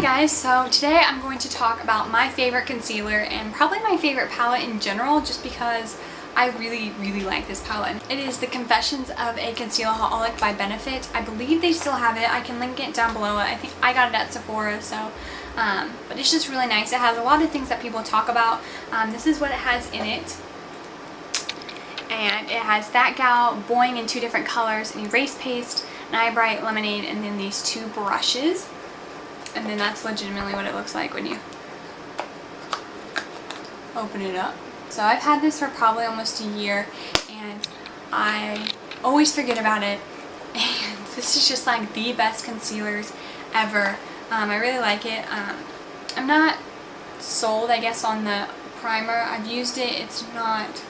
guys, so today I'm going to talk about my favorite concealer and probably my favorite palette in general, just because I really like this palette. It is the Confessions of a Concelaholic by Benefit. I believe they still have it. I can link it down below. I think I got it at Sephora, so but it's just really nice. It has a lot of things that people talk about. This is what it has in it. And it has That Gal, boi-ing in 2 different colors, an erase paste, an eye bright, lemonade, and then these 2 brushes. And then that's legitimately what it looks like when you open it up. So I've had this for probably almost a year and I always forget about it. And this is just like the best concealers ever. I really like it. I'm not sold, I guess, on the primer. I've used it. It's not...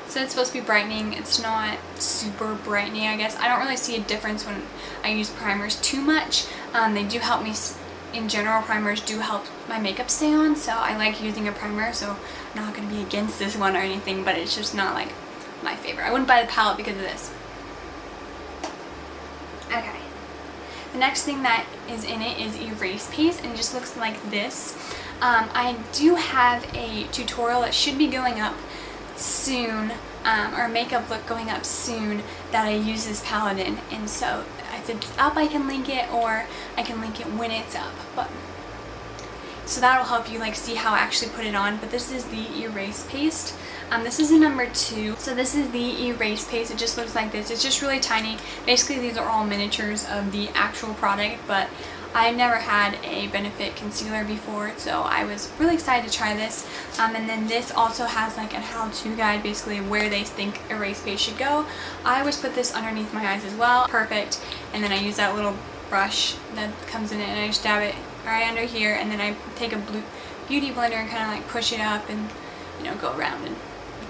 So it's supposed to be brightening. It's not super brightening, I guess. I don't really see a difference when I use primers too much. They do help me, in general, primers do help my makeup stay on, so I like using a primer, so I'm not going to be against this one or anything, but it's just not like my favorite. I wouldn't buy the palette because of this. Okay. The next thing that is in it is erase paste, and it just looks like this. I do have a tutorial that should be going up soon, or a makeup look going up soon that I use this palette in, and so if it's up I can link it, or I can link it when it's up, but so that'll help you like see how I actually put it on. But this is the erase paste. This is a number 2, so this is the erase paste. It just looks like this. It's just really tiny. Basically these are all miniatures of the actual product, but I never had a Benefit concealer before, so I was really excited to try this. And then this also has like a how-to guide, basically where they think erase paste should go. I always put this underneath my eyes as well. Perfect. And then I use that little brush that comes in it and I just dab it right under here, and then I take a beauty blender and kind of like push it up and, you know, go around and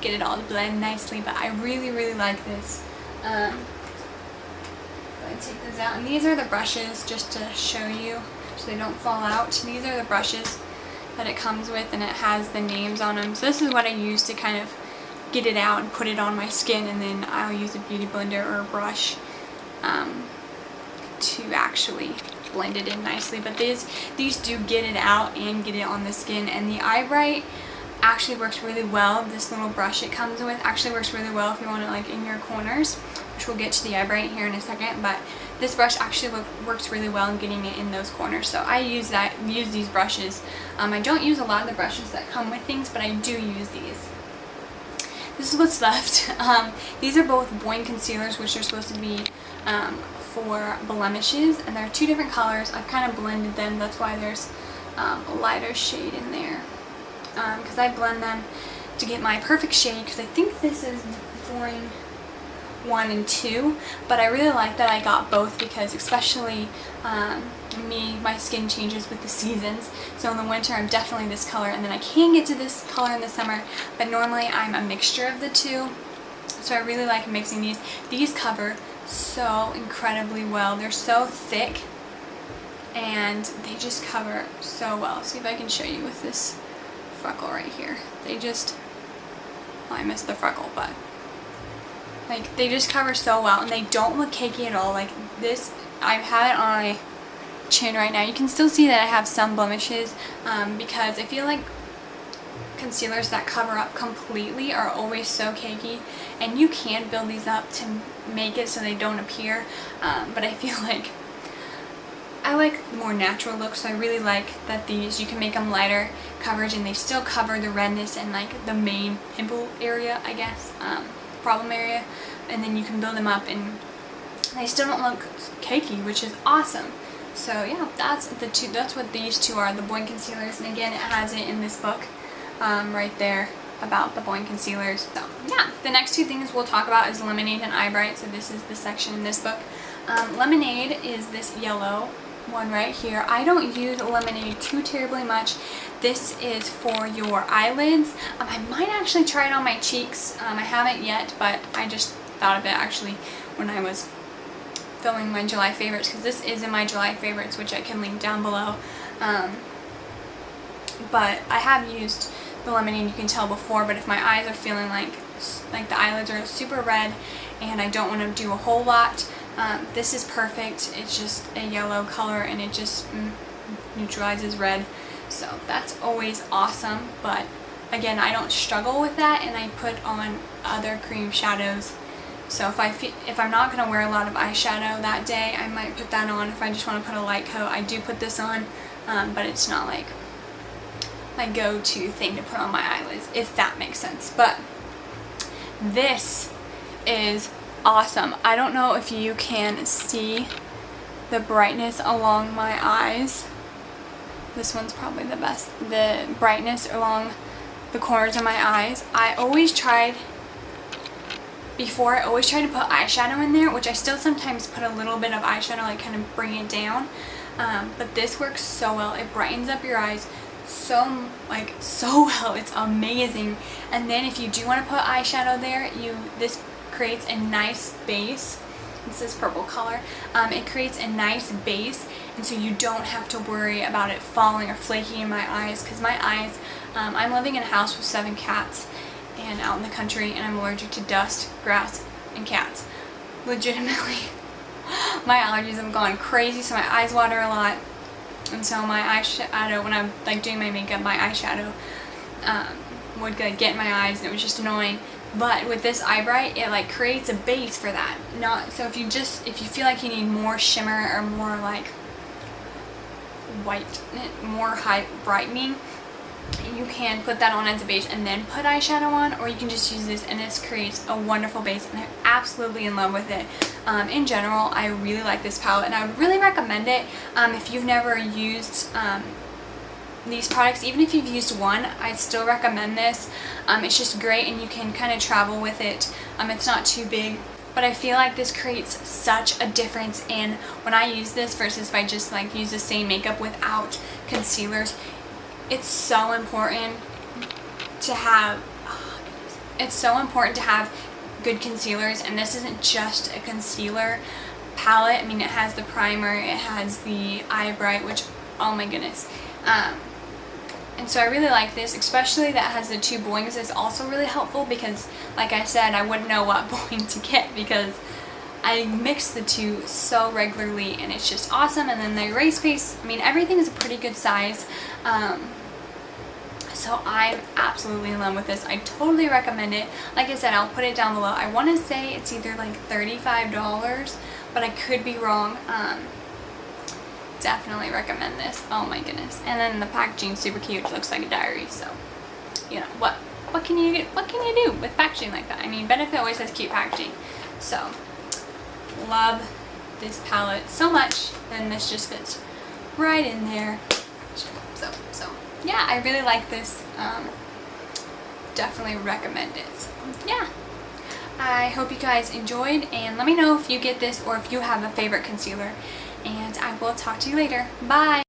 get it all to blend nicely. But I really like this. Take those out, and these are the brushes, just to show you so they don't fall out. These are the brushes that it comes with, and it has the names on them. So this is what I use to kind of get it out and put it on my skin, and then I'll use a beauty blender or a brush to actually blend it in nicely. But these do get it out and get it on the skin. And the eye bright actually works really well. This little brush it comes with actually works really well if you want it like in your corners, which we'll get to the eye bright here in a second. But this brush actually works really well in getting it in those corners, so I use these brushes. I don't use a lot of the brushes that come with things, but I do use these. This is what's left. These are both boi-ing concealers, which are supposed to be for blemishes, and they're 2 different colors. I've kind of blended them, that's why there's a lighter shade in there, because I blend them to get my perfect shade, because I think this is boi-ing 1 and 2, but I really like that I got both, because especially my skin changes with the seasons. So in the winter I'm definitely this color, and then I can get to this color in the summer, but normally I'm a mixture of the 2. So I really like mixing these. These cover so incredibly well. They're so thick and they just cover so well. See if I can show you with this freckle right here. They just, well, I missed the freckle, but like they just cover so well, and they don't look cakey at all. Like this, I have it on my chin right now. You can still see that I have some blemishes, because I feel like concealers that cover up completely are always so cakey, and you can build these up to make it so they don't appear, but I feel like I like more natural looks, so I really like that these, you can make them lighter coverage and they still cover the redness and like the main pimple area, I guess, problem area, and then you can build them up and they still don't look cakey, which is awesome. So yeah, that's what these 2 are, the boi-ing concealers, and again it has it in this book right there about the boi-ing concealers. So yeah, the next 2 things we'll talk about is lemonade and eye bright. So this is the section in this book. Lemonade is this yellow one right here. I don't use lemonade too terribly much. This is for your eyelids. I might actually try it on my cheeks. I haven't yet, but I just thought of it actually when I was filming my July favorites, because this is in my July favorites, which I can link down below. But I have used the lemonade, you can tell before, but if my eyes are feeling like the eyelids are super red and I don't want to do a whole lot, this is perfect. It's just a yellow color and it just neutralizes red. So that's always awesome. But again, I don't struggle with that, and I put on other cream shadows. So if I'm not going to wear a lot of eyeshadow that day, I might put that on. If I just want to put a light coat, I do put this on, but it's not like my go-to thing to put on my eyelids, if that makes sense. But this is awesome. I don't know if you can see the brightness along my eyes. This one's probably the best. The brightness along the corners of my eyes. I always tried to put eyeshadow in there, which I still sometimes put a little bit of eyeshadow, like kind of bring it down. But this works so well. It brightens up your eyes so well. It's amazing. And then if you do want to put eyeshadow there, this creates a nice base. It's this purple color. It creates a nice base, and so you don't have to worry about it falling or flaking in my eyes, because my eyes, I'm living in a house with 7 cats and out in the country, and I'm allergic to dust, grass, and cats. Legitimately, my allergies have gone crazy, so my eyes water a lot. And so my eyeshadow, when I'm like doing my makeup, my eyeshadow would get in my eyes, and it was just annoying. But with this eye bright, it like creates a base for that. So if you feel like you need more shimmer or more like white, more high brightening, you can put that on as a base and then put eyeshadow on, or you can just use this, and this creates a wonderful base, and I'm absolutely in love with it. In general, I really like this palette, and I would really recommend it if you've never used these products. Even if you've used one, I still recommend this. It's just great, and you can kind of travel with it. It's not too big, but I feel like this creates such a difference in when I use this versus if I just like use the same makeup without concealers. It's so important to have good concealers, and this isn't just a concealer palette. I mean, it has the primer, it has the eye bright, which, oh my goodness. And so I really like this, especially that has the 2 boi-ings. It's also really helpful because, like I said, I wouldn't know what boi-ing to get because I mix the 2 so regularly, and it's just awesome. And then the erase base, I mean, everything is a pretty good size. So I'm absolutely in love with this. I totally recommend it. Like I said, I'll put it down below. I want to say it's either like $35, but I could be wrong. Definitely recommend this. Oh my goodness. And then the packaging super cute. It looks like a diary. So, you know, what can you do with packaging like that? I mean, Benefit always has cute packaging. So, love this palette so much. And this just fits right in there. So yeah, I really like this. Definitely recommend it. So, yeah. I hope you guys enjoyed, and let me know if you get this or if you have a favorite concealer. And I will talk to you later. Bye!